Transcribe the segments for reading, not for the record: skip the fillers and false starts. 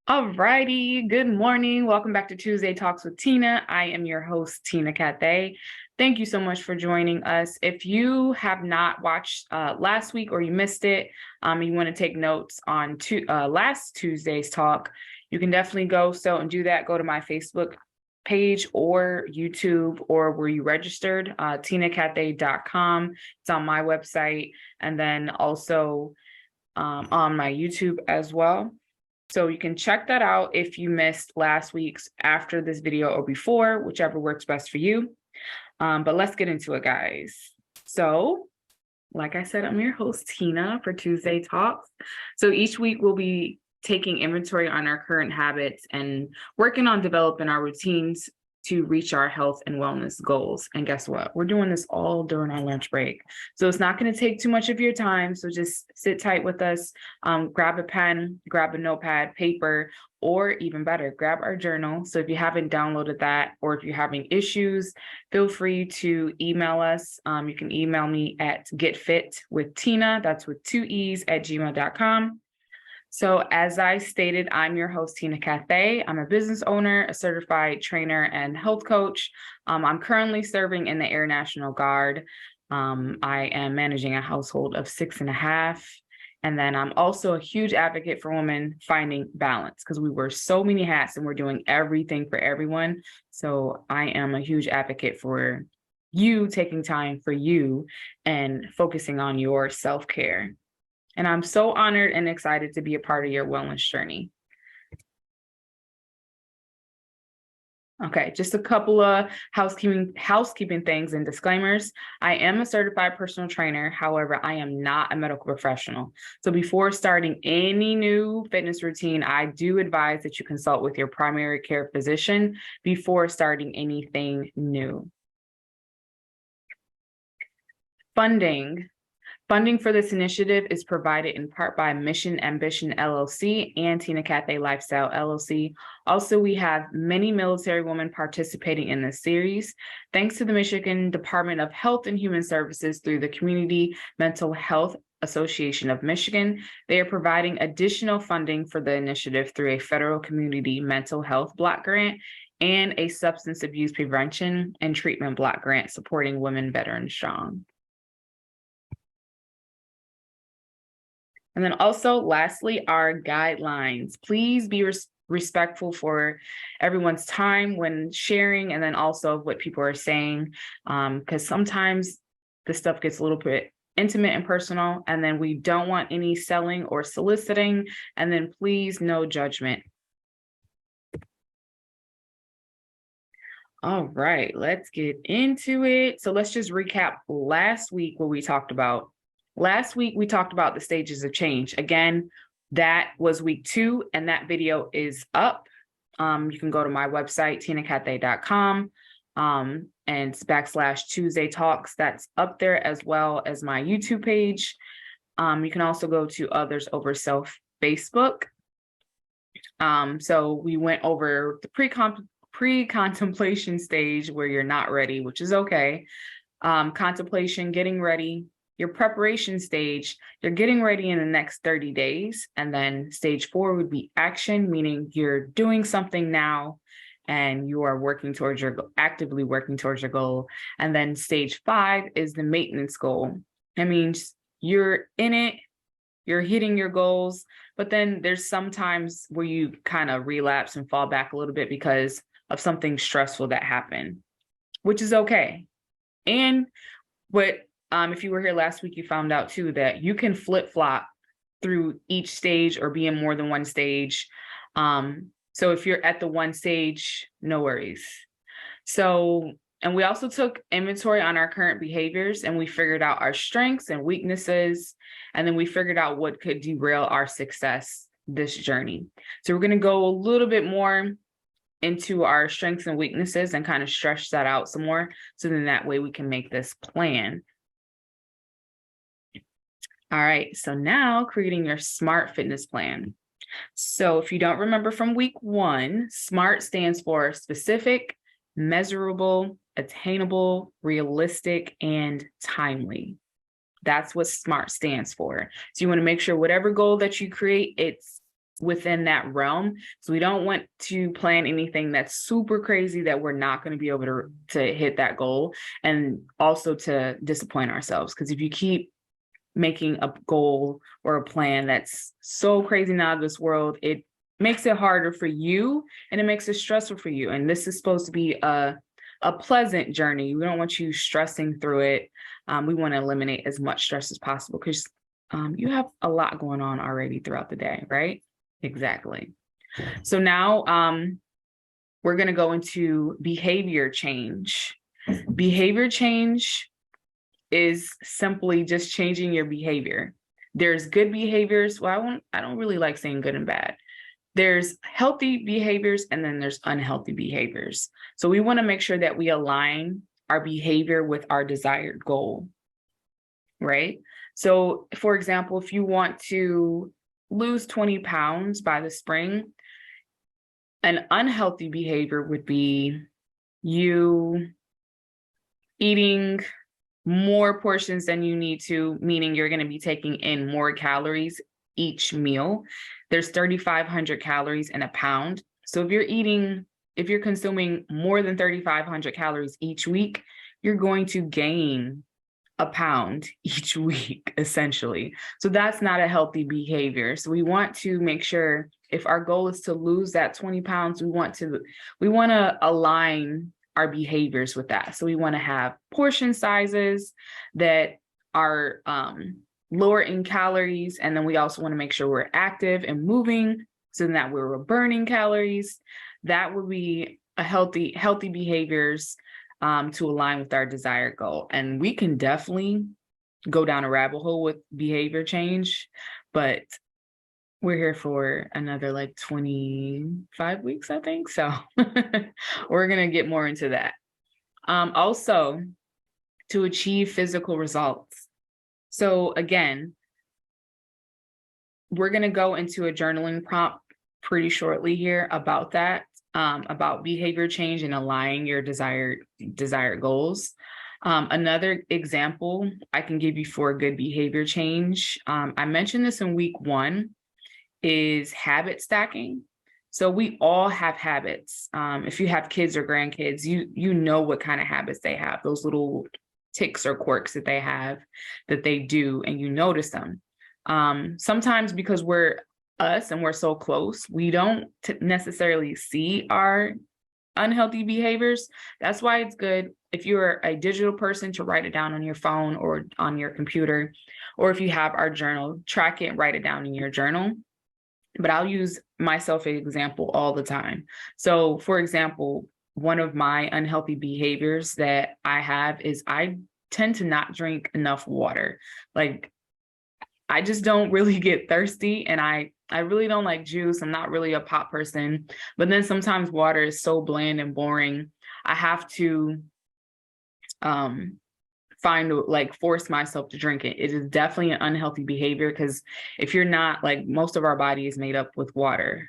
Alrighty, good morning. Welcome back to Tuesday Talks with Teena. I am your host, Teena Cathay. Thank you so much for joining us. If you have not watched last week or you missed it, you want to take notes on last Tuesday's talk, you can definitely go and do that. Go to my Facebook page or YouTube or where you registered, teenacathay.com. It's on my website and then also on my YouTube as well. So you can check that out if you missed last week's after this video or before, whichever works best for you. But let's get into it, guys. So, like I said, I'm your host, Teena, for Tuesday Talks. So each week we'll be taking inventory on our current habits and working on developing our routines to reach our health and wellness goals. And guess what? We're doing this all during our lunch break. So it's not going to take too much of your time. So just sit tight with us, grab a pen, grab a notepad, paper, or even better, grab our journal. So if you haven't downloaded that, or if you're having issues, feel free to email us. You can email me at getfitwithteena, that's with 2 E's, @gmail.com. So as I stated, I'm your host, Teena Cathay. I'm a business owner, a certified trainer, and health coach. I'm currently serving in the Air National Guard. I am managing a household of 6.5. And then I'm also a huge advocate for women finding balance because we wear so many hats and we're doing everything for everyone. So I am a huge advocate for you taking time for you and focusing on your self-care. And I'm so honored and excited to be a part of your wellness journey. Okay, just a couple of housekeeping things and disclaimers. I am a certified personal trainer. However, I am not a medical professional. So before starting any new fitness routine, I do advise that you consult with your primary care physician before starting anything new. Funding for this initiative is provided in part by Mission Ambition LLC and Teena Cathay Lifestyle LLC. Also, we have many military women participating in this series. Thanks to the Michigan Department of Health and Human Services through the Community Mental Health Association of Michigan, they are providing additional funding for the initiative through a federal community mental health block grant and a substance abuse prevention and treatment block grant supporting Women Veterans Strong. And then also, lastly, our guidelines. Please be respectful for everyone's time when sharing, and then also what people are saying, because sometimes this stuff gets a little bit intimate and personal, and then we don't want any selling or soliciting, and then please, no judgment. All right, let's get into it. So let's just recap last week what we talked about. Last week, we talked about the stages of change. Again, that was week 2, and that video is up. You can go to my website, teenacathay.com, and it's /Tuesday Talks. That's up there, as well as my YouTube page. You can also go to Others Over Self Facebook. So we went over the pre-contemplation stage where you're not ready, which is okay. Contemplation, getting ready. Your preparation stage, you're getting ready in the next 30 days. And then stage 4 would be action, meaning you're doing something now and you are actively working towards your goal. And then stage 5 is the maintenance goal. That means you're in it, you're hitting your goals, but then there's some times where you kind of relapse and fall back a little bit because of something stressful that happened, which is okay. And if you were here last week, you found out too that you can flip-flop through each stage or be in more than one stage. So if you're at the one stage, no worries. So, and we also took inventory on our current behaviors, and we figured out our strengths and weaknesses, and then we figured out what could derail our success this journey. So we're going to go a little bit more into our strengths and weaknesses and kind of stretch that out some more, so then that way we can make this plan. All right, so now creating your SMART fitness plan. So if you don't remember from week 1, SMART stands for specific, measurable, attainable, realistic, and timely. That's what SMART stands for. So you want to make sure whatever goal that you create, it's within that realm. So we don't want to plan anything that's super crazy that we're not going to be able to hit that goal, and also to disappoint ourselves. Because if you keep making a goal or a plan that's so crazy and out of this world, it makes it harder for you and it makes it stressful for you. And this is supposed to be a pleasant journey. We don't want you stressing through it. We want to eliminate as much stress as possible, because you have a lot going on already throughout the day, right? Exactly. So now we're going to go into behavior change. Behavior change is simply just changing your behavior. There's good behaviors. Well, I don't really like saying good and bad. There's healthy behaviors and then there's unhealthy behaviors. So we want to make sure that we align our behavior with our desired goal, right? So for example, if you want to lose 20 pounds by the spring, an unhealthy behavior would be you eating more portions than you need to, meaning you're going to be taking in more calories each meal. There's 3,500 calories in a pound. So if you're consuming more than 3,500 calories each week, you're going to gain a pound each week, essentially. So that's not a healthy behavior. So we want to make sure, if our goal is to lose that 20 pounds, we want to align our behaviors with that. So we want to have portion sizes that are lower in calories. And then we also want to make sure we're active and moving so that we're burning calories. That would be a healthy behaviors to align with our desired goal. And we can definitely go down a rabbit hole with behavior change, but we're here for another like 25 weeks, I think. So we're going to get more into that. Also, to achieve physical results. So again, we're going to go into a journaling prompt pretty shortly here about that, about behavior change and aligning your desired goals. Another example I can give you for a good behavior change, I mentioned this in week 1, is habit stacking. So we all have habits. If you have kids or grandkids, you know what kind of habits they have, those little tics or quirks that they have that they do, and you notice them. Sometimes because we're us and we're so close, we don't necessarily see our unhealthy behaviors. That's why it's good if you're a digital person to write it down on your phone or on your computer, or if you have our journal, track it, write it down in your journal. But I'll use myself as an example all the time. So for example, one of my unhealthy behaviors that I have is I tend to not drink enough water. Like, I just don't really get thirsty, and I really don't like juice. I'm not really a pop person, but then sometimes water is so bland and boring. I have to force myself to drink it. It is definitely an unhealthy behavior, because if you're not, like, most of our body is made up with water.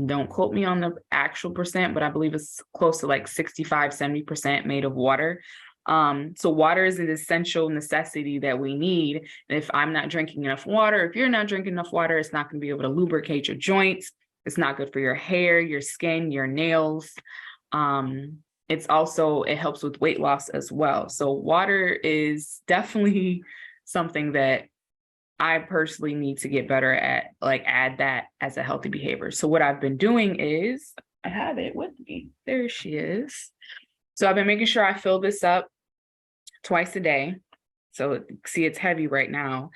Don't quote me on the actual percent, but I believe it's close to like 65, 70% made of water. So water is an essential necessity that we need. And if I'm not drinking enough water, if you're not drinking enough water, it's not going to be able to lubricate your joints. It's not good for your hair, your skin, your nails. It helps with weight loss as well. So water is definitely something that I personally need to get better at, like add that as a healthy behavior. So what I've been doing is, I have it with me. There she is. So I've been making sure I fill this up twice a day. So see, it's heavy right now.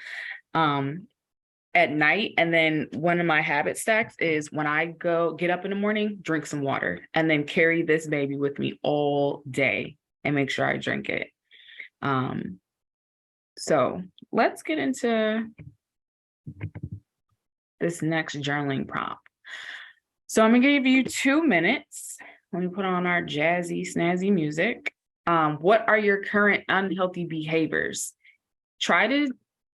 At night. And then one of my habit stacks is when I get up in the morning, drink some water, and then carry this baby with me all day and make sure I drink it. So let's get into this next journaling prompt. So I'm gonna give you 2 minutes. Let me put on our jazzy, snazzy music. What are your current unhealthy behaviors? Try to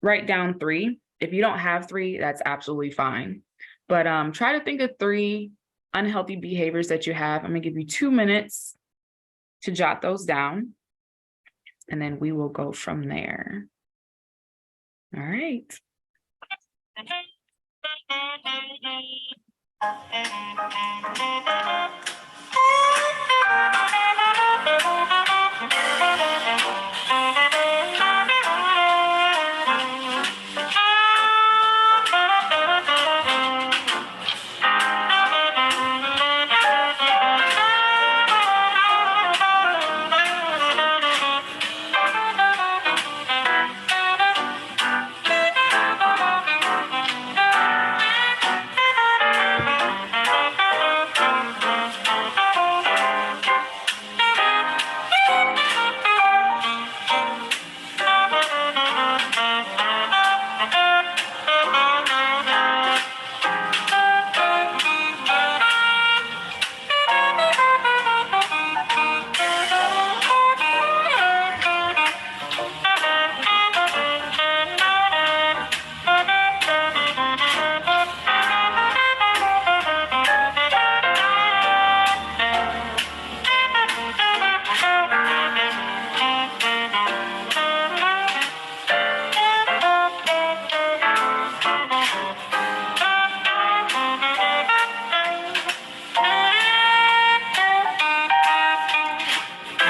write down 3. If you don't have 3, that's absolutely fine. But try to think of 3 unhealthy behaviors that you have. I'm gonna give you 2 minutes to jot those down, and then we will go from there. All right.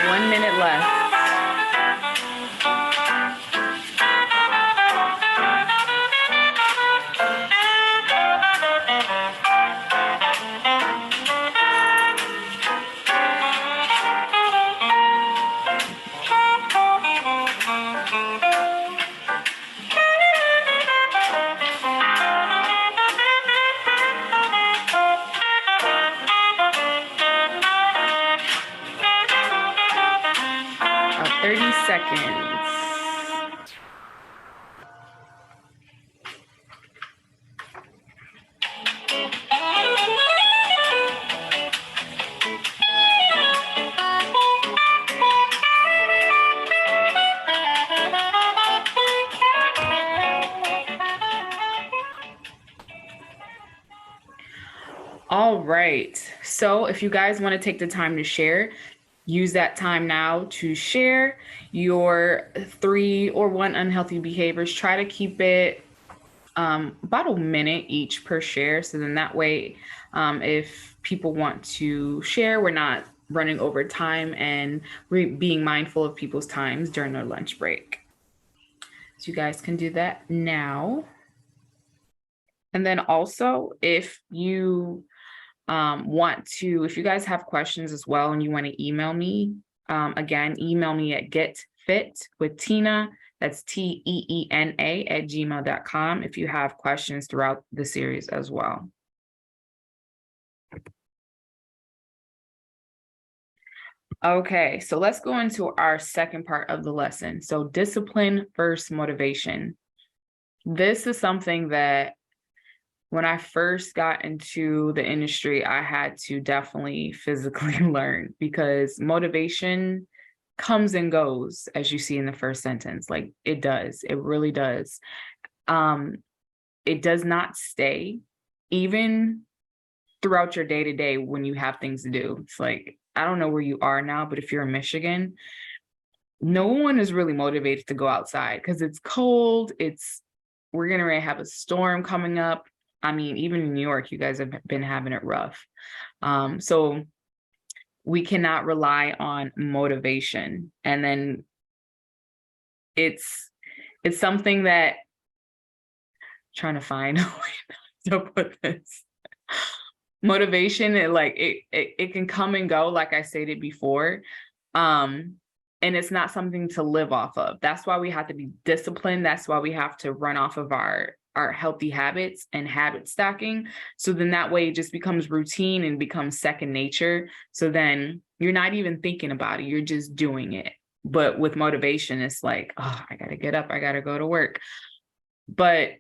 1 minute left. About 30 seconds. All right. So if you guys want to take the time to share, use that time now to share your 3 or 1 unhealthy behaviors. Try to keep it about a minute each per share. So then that way, if people want to share, we're not running over time and being mindful of people's times during their lunch break. So you guys can do that now. And then also, if you if you guys have questions as well and you want to email me, again, email me at getfitwithteena, that's TEENA @gmail.com if you have questions throughout the series as well. Okay, so let's go into our second part of the lesson. So discipline versus motivation. This is something that when I first got into the industry, I had to definitely physically learn, because motivation comes and goes, as you see in the first sentence. Like, it does, it really does. It does not stay, even throughout your day to day when you have things to do. It's like, I don't know where you are now, but if you're in Michigan, no one is really motivated to go outside because it's cold. We're gonna have a storm coming up. I mean, even in New York, you guys have been having it rough. So we cannot rely on motivation. And then it's something that, trying to find a way to put this. Motivation, it can come and go, like I stated before. And it's not something to live off of. That's why we have to be disciplined. That's why we have to run off of our healthy habits and habit stacking. So then that way it just becomes routine and becomes second nature. So then you're not even thinking about it. You're just doing it. But with motivation, it's like, oh, I got to get up. I got to go to work. But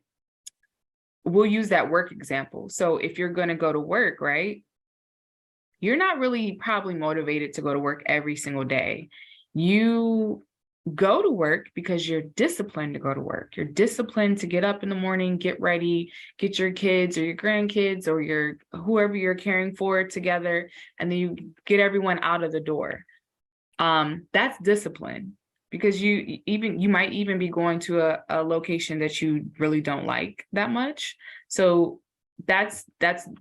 we'll use that work example. So if you're going to go to work, right, you're not really probably motivated to go to work every single day. You go to work because you're disciplined to go to work. You're disciplined to get up in the morning, get ready, get your kids or your grandkids or your whoever you're caring for together, and then you get everyone out of the door. That's discipline. because you might even be going to a location that you really don't like that much. So that's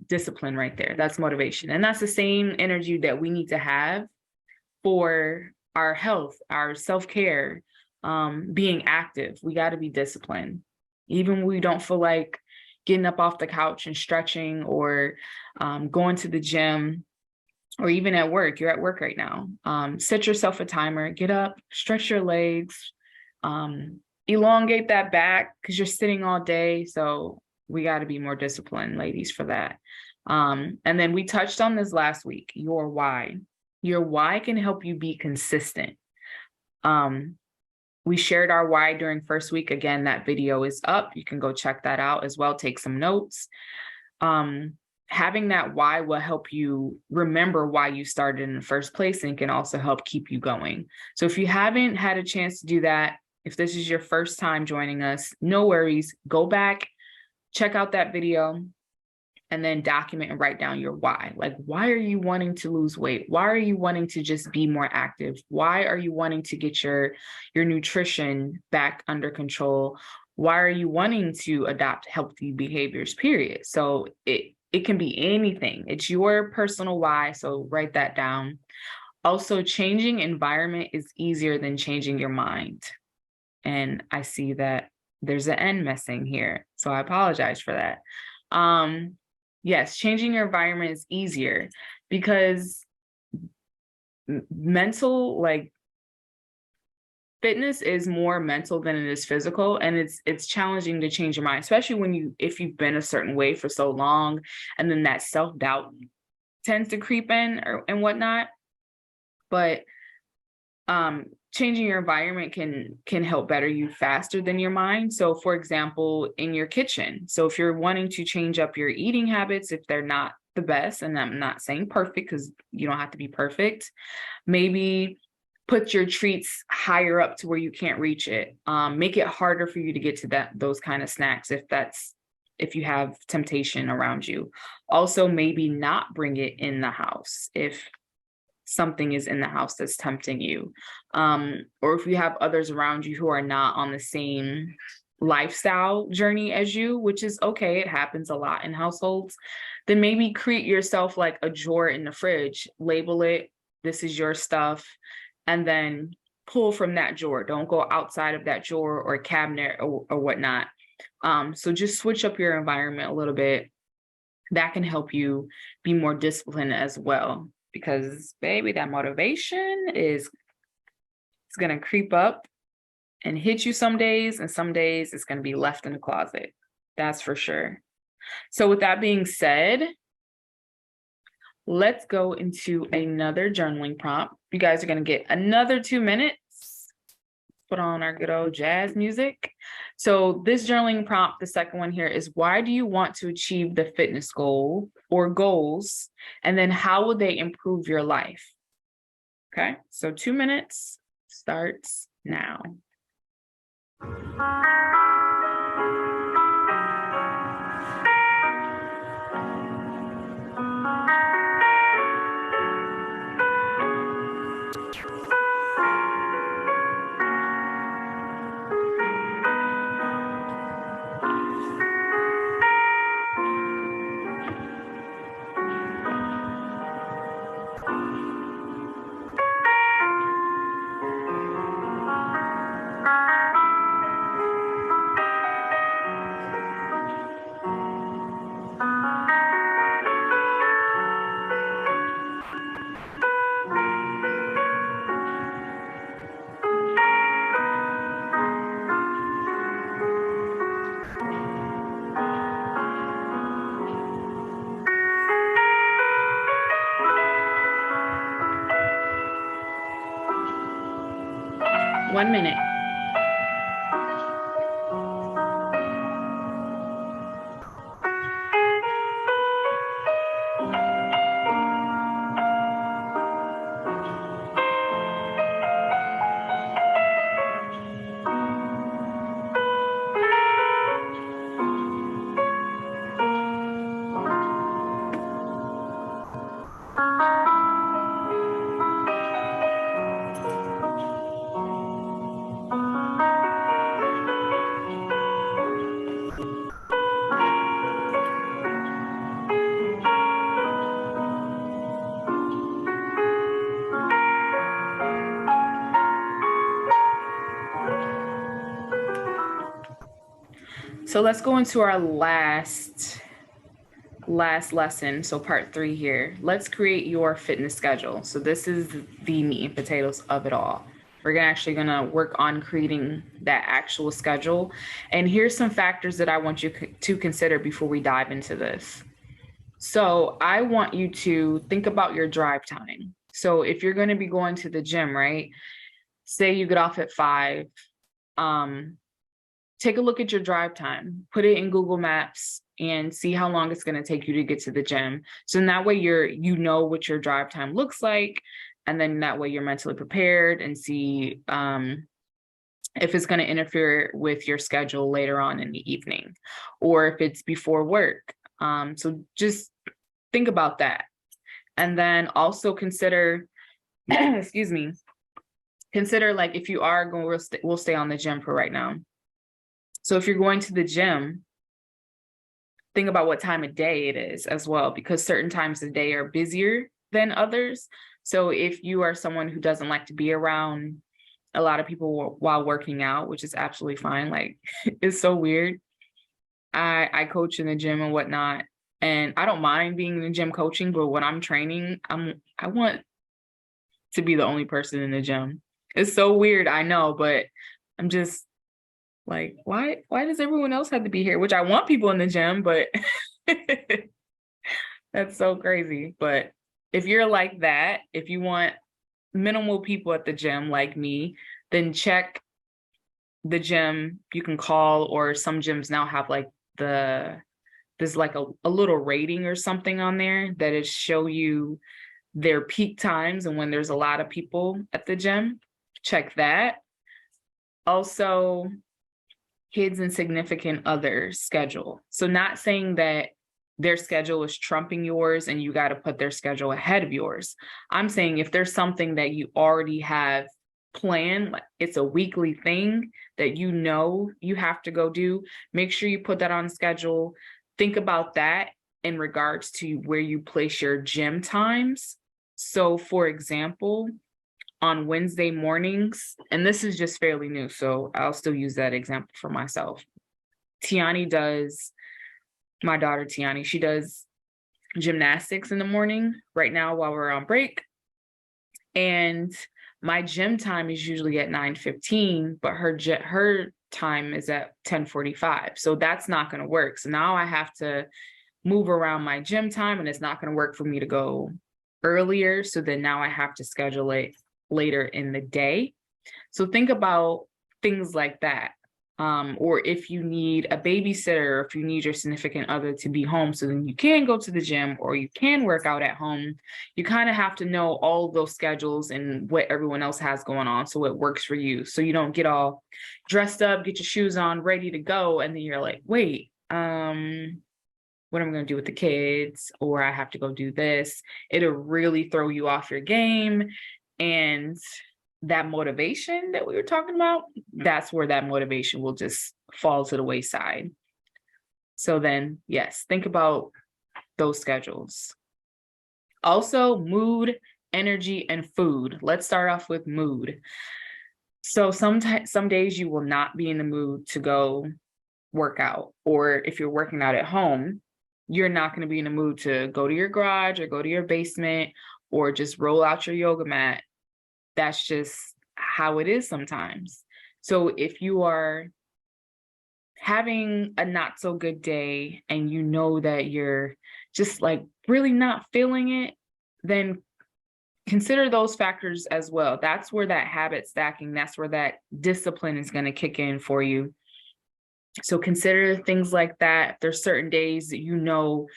discipline right there. That's motivation. And that's the same energy that we need to have for our health, our self-care, being active. We got to be disciplined. Even when we don't feel like getting up off the couch and stretching, or going to the gym, or even at work. You're at work right now. Set yourself a timer, get up, stretch your legs, elongate that back because you're sitting all day. So we got to be more disciplined, ladies, for that. And then we touched on this last week, your why. Your why can help you be consistent. We shared our why during first week. Again, that video is up. You can go check that out as well. Take some notes. Having that why will help you remember why you started in the first place, and can also help keep you going. So if you haven't had a chance to do that, if this is your first time joining us, no worries. Go back, check out that video, and then document and write down your why. Like, why are you wanting to lose weight? Why are you wanting to just be more active? Why are you wanting to get your nutrition back under control? Why are you wanting to adopt healthy behaviors, period? So it can be anything. It's your personal why. So write that down. Also, changing environment is easier than changing your mind. And I see that there's an N missing here, so I apologize for that. Yes, changing your environment is easier because mental, like, fitness is more mental than it is physical, and it's challenging to change your mind, especially if you've been a certain way for so long, and then that self-doubt tends to creep in and whatnot. But changing your environment can help better you faster than your mind. So for example, in your kitchen, so if you're wanting to change up your eating habits, if they're not the best, and I'm not saying perfect because you don't have to be perfect, maybe put your treats higher up to where you can't reach it. Make it harder for you to get to those kind of snacks if you have temptation around you. Also, maybe not bring it in the house if something is in the house that's tempting you. Or if you have others around you who are not on the same lifestyle journey as you, which is okay, it happens a lot in households, then maybe create yourself like a drawer in the fridge, label it, this is your stuff, and then pull from that drawer. Don't go outside of that drawer or cabinet or whatnot. So just switch up your environment a little bit. That can help you be more disciplined as well, because baby, that motivation is going to creep up and hit you some days, and some days it's going to be left in the closet. That's for sure. So with that being said, let's go into another journaling prompt. You guys are going to get another 2 minutes. Put on our good old jazz music. So this journaling prompt, the second one here, is why do you want to achieve the fitness goal or goals? And then how will they improve your life? Okay, so 2 minutes starts now. One minute. So let's go into our last lesson. So part 3 here. Let's create your fitness schedule. So this is the meat and potatoes of it all. We're actually going to work on creating that actual schedule. And here's some factors that I want you to consider before we dive into this. So I want you to think about your drive time. So if you're going to be going to the gym, right? Say you get off at 5, take a look at your drive time, put it in Google Maps and see how long it's going to take you to get to the gym. So in that way you know what your drive time looks like. And then that way you're mentally prepared and see if it's going to interfere with your schedule later on in the evening or if it's before work. So just think about that. And then also consider, excuse me, consider like if you are going, we'll stay on the gym for right now. So if you're going to the gym, think about what time of day it is as well, because certain times of the day are busier than others. So if you are someone who doesn't like to be around a lot of people while working out, which is absolutely fine, like it's so weird. I coach in the gym and whatnot, and I don't mind being in the gym coaching, but when I'm training, I want to be the only person in the gym. It's so weird, I know, but I'm just like, why does everyone else have to be here? Which I want people in the gym, but that's so crazy. But if you're like that, if you want minimal people at the gym like me, then check the gym you can call, or some gyms now have like there's like a little rating or something on there that is show you their peak times and when there's a lot of people at the gym. Check that. Also, kids and significant others schedule. So not saying that their schedule is trumping yours and you got to put their schedule ahead of yours. I'm saying if there's something that you already have planned, like it's a weekly thing that you know you have to go do, make sure you put that on schedule. Think about that in regards to where you place your gym times. So for example, on Wednesday mornings, and this is just fairly new, so I'll still use that example for myself. My daughter Tiani, she does gymnastics in the morning right now while we're on break. And my gym time is usually at 9:15, but her time is at 10:45. So that's not going to work. So now I have to move around my gym time, and it's not going to work for me to go earlier. So then now I have to schedule it later in the day. So think about things like that. Or if you need a babysitter, or if you need your significant other to be home, so then you can go to the gym or you can work out at home, you kind of have to know all of those schedules and what everyone else has going on so it works for you. So you don't get all dressed up, get your shoes on, ready to go, and then you're like, wait, what am I going to do with the kids? Or I have to go do this. It'll really throw you off your game. And that motivation that we were talking about, that's where that motivation will just fall to the wayside. So then, yes, think about those schedules. Also, mood, energy, and food. Let's start off with mood. So some days you will not be in the mood to go work out, or if you're working out at home, you're not going to be in the mood to go to your garage or go to your basement or just roll out your yoga mat. That's just how it is sometimes. So if you are having a not so good day and you know that you're just like really not feeling it, then consider those factors as well. That's where that habit stacking, that's where that discipline is going to kick in for you. So consider things like that. If there's certain days that you know,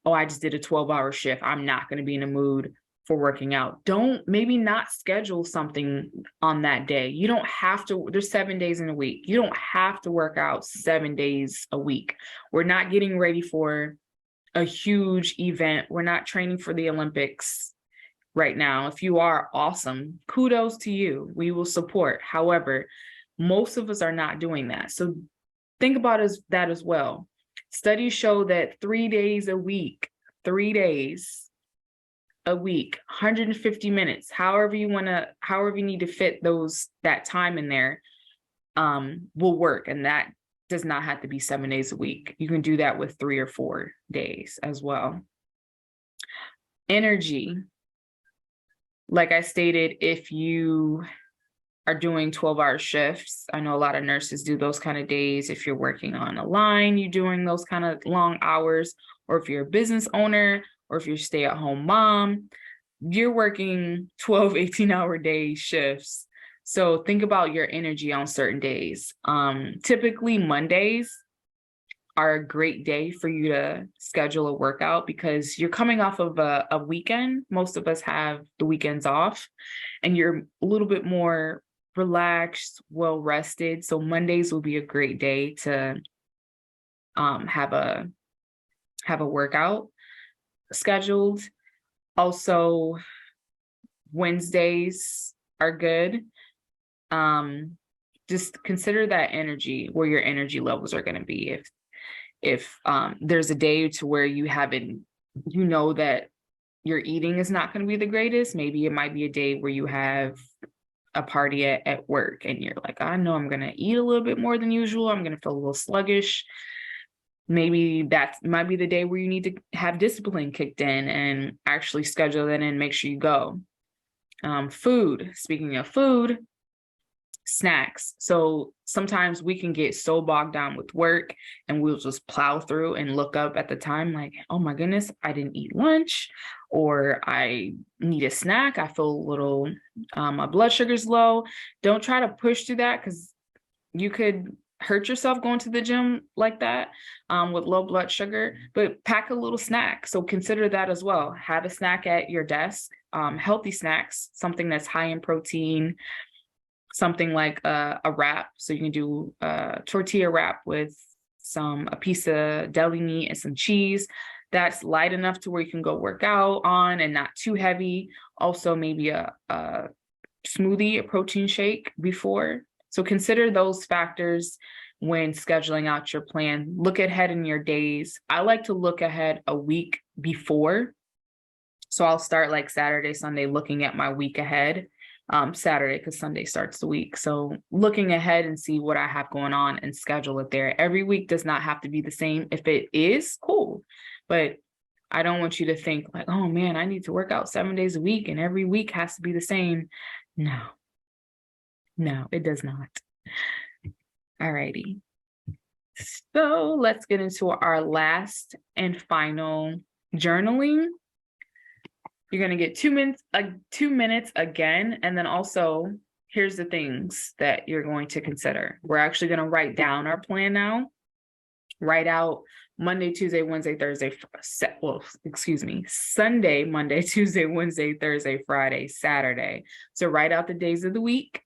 oh, I just did a 12-hour shift, I'm not going to be in a mood for working out. Maybe not schedule something on that day. You don't have to, there's 7 days in a week. You don't have to work out 7 days a week. We're not getting ready for a huge event. We're not training for the Olympics right now. If you are, awesome. Kudos to you. We will support. However, most of us are not doing that. So think about that as well. Studies show that 3 days a week, 150 minutes, however you need to fit that time in there, will work. And that does not have to be 7 days a week. You can do that with 3 or 4 days as well. Energy. Like I stated, if you are doing 12-hour shifts, I know a lot of nurses do those kind of days. If you're working on a line, you're doing those kind of long hours, or if you're a business owner, or if you're a stay-at-home mom, you're working 12, 18-hour day shifts. So think about your energy on certain days. Typically Mondays are a great day for you to schedule a workout because you're coming off of a weekend. Most of us have the weekends off and you're a little bit more relaxed, well rested. So Mondays will be a great day to have a workout scheduled. Also, Wednesdays are good. Just consider that energy, where your energy levels are going to be. If there's a day to where you know that your eating is not going to be the greatest, maybe it might be a day where you have a party at work and you're like, I know I'm going to eat a little bit more than usual. I'm going to feel a little sluggish. Maybe that might be the day where you need to have discipline kicked in and actually schedule that in, make sure you go. Food, speaking of food, snacks. So sometimes we can get so bogged down with work and we'll just plow through and look up at the time like, oh my goodness, I didn't eat lunch, or I need a snack. I feel a little, my blood sugar's low. Don't try to push through that because you could hurt yourself going to the gym like that with low blood sugar, but pack a little snack. So consider that as well. Have a snack at your desk, healthy snacks, something that's high in protein, something like a wrap. So you can do a tortilla wrap with a piece of deli meat and some cheese. That's light enough to where you can go work out on and not too heavy. Also maybe a smoothie, a protein shake before. So consider those factors when scheduling out your plan. Look ahead in your days. I like to look ahead a week before. So I'll start like Saturday, Sunday, looking at my week ahead. Saturday, because Sunday starts the week. So looking ahead and see what I have going on and schedule it there. Every week does not have to be the same. If it is, cool. But I don't want you to think like, oh man, I need to work out 7 days a week and every week has to be the same. No, it does not. All righty. So let's get into our last and final journaling. You're going to get 2 minutes again. And then also, here's the things that you're going to consider. We're actually going to write down our plan now. Write out Monday, Tuesday, Wednesday, Thursday, Sunday, Monday, Tuesday, Wednesday, Thursday, Friday, Saturday. So write out the days of the week.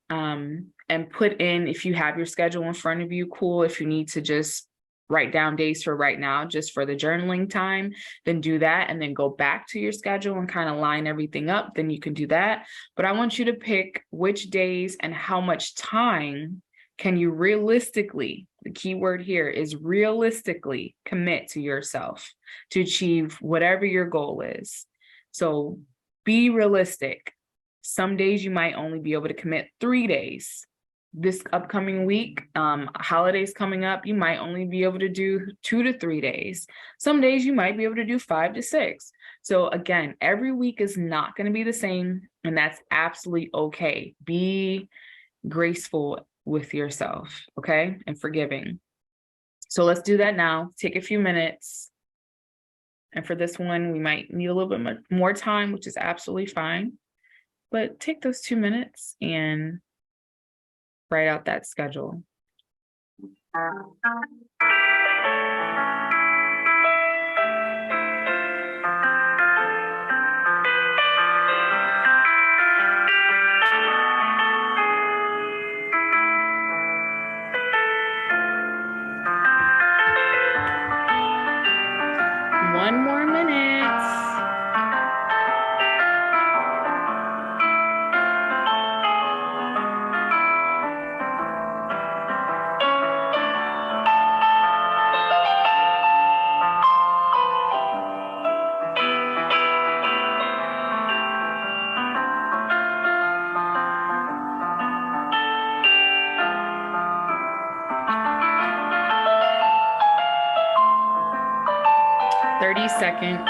And put in, if you have your schedule in front of you, cool. If you need to just write down days for right now, just for the journaling time, then do that and then go back to your schedule and kind of line everything up, then you can do that. But I want you to pick which days and how much time can you realistically, the key word here is realistically commit to yourself to achieve whatever your goal is. So be realistic. Some days you might only be able to commit 3 days. This upcoming week, holidays coming up, you might only be able to do 2 to 3 days. Some days you might be able to do 5 to 6. So again, every week is not going to be the same, and that's absolutely okay. Be graceful with yourself, okay? And forgiving. So let's do that now. Take a few minutes. And for this one, we might need a little bit more time, which is absolutely fine. But take those 2 minutes and write out that schedule. One more minute. 30 seconds.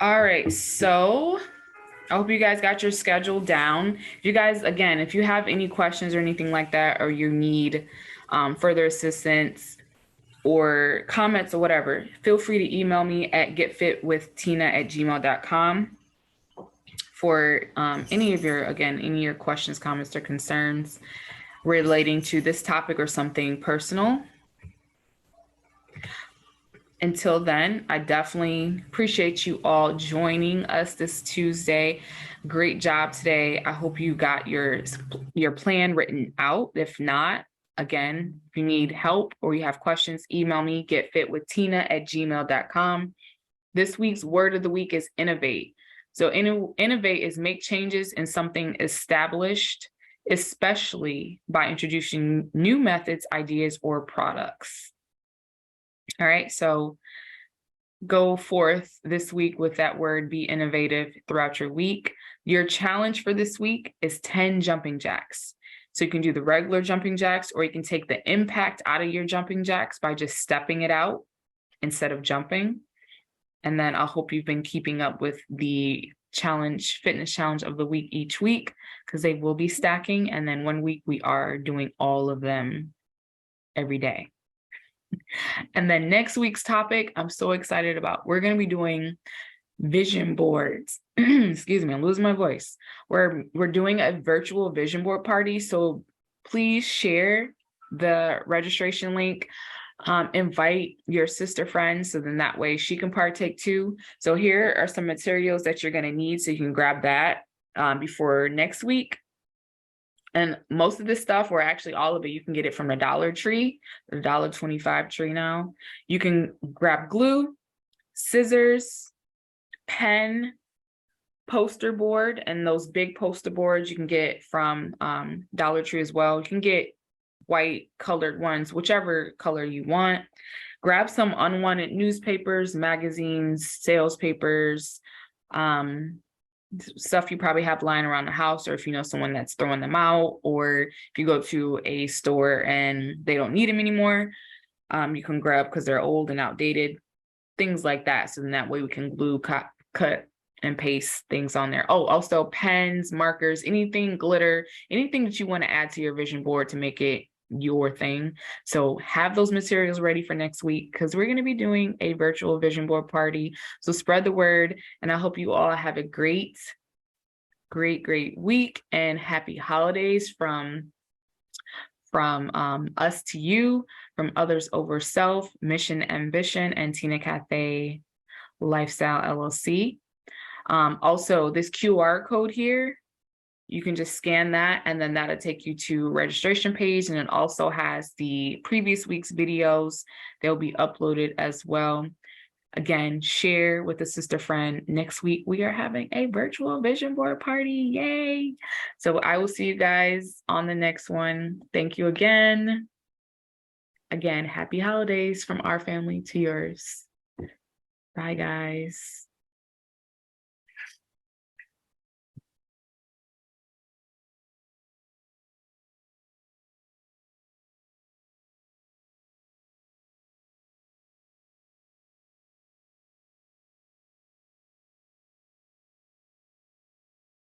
All right, so I hope you guys got your schedule down. If you guys, again, if you have any questions or anything like that, or you need further assistance or comments or whatever, feel free to email me at getfitwithteena@gmail.com for any of your questions, comments, or concerns relating to this topic or something personal. Until then, I definitely appreciate you all joining us this Tuesday. Great job today. I hope you got your plan written out. If not, again, if you need help or you have questions, email me, getfitwithteena@gmail.com. This week's word of the week is innovate. So innovate is make changes in something established, especially by introducing new methods, ideas, or products. All right, so go forth this week with that word, be innovative throughout your week. Your challenge for this week is 10 jumping jacks. So you can do the regular jumping jacks, or you can take the impact out of your jumping jacks by just stepping it out instead of jumping. And then I hope you've been keeping up with the fitness challenge of the week each week, because they will be stacking. And then one week we are doing all of them every day. And then next week's topic, I'm so excited about. We're going to be doing vision boards. Excuse me, I'm losing my voice. We're doing a virtual vision board party. So please share the registration link. Invite your sister friend, so then that way she can partake too. So here are some materials that you're going to need, so you can grab that before next week. And most of this stuff, or actually all of it, you can get it from the Dollar Tree, the $1.25 tree now. You can grab glue, scissors, pen, poster board, and those big poster boards you can get from Dollar Tree as well. You can get white colored ones, whichever color you want. Grab some unwanted newspapers, magazines, sales papers, stuff you probably have lying around the house, or if you know someone that's throwing them out, or if you go to a store and they don't need them anymore, you can grab because they're old and outdated, things like that. So then that way we can glue, cut, and paste things on there. Oh, also pens, markers, anything, glitter, anything that you want to add to your vision board to make it your thing. So have those materials ready for next week, because we're going to be doing a virtual vision board party. So spread the word, and I hope you all have a great week, and happy holidays from us to you, from others over self, mission, ambition, and Teena Cathay Lifestyle LLC. Also, this QR code here, you can just scan that, and then that'll take you to registration page. And it also has the previous week's videos. They'll be uploaded as well. Again, share with a sister friend. Next week, we are having a virtual vision board party. Yay. So I will see you guys on the next one. Thank you again. Again, happy holidays from our family to yours. Bye, guys.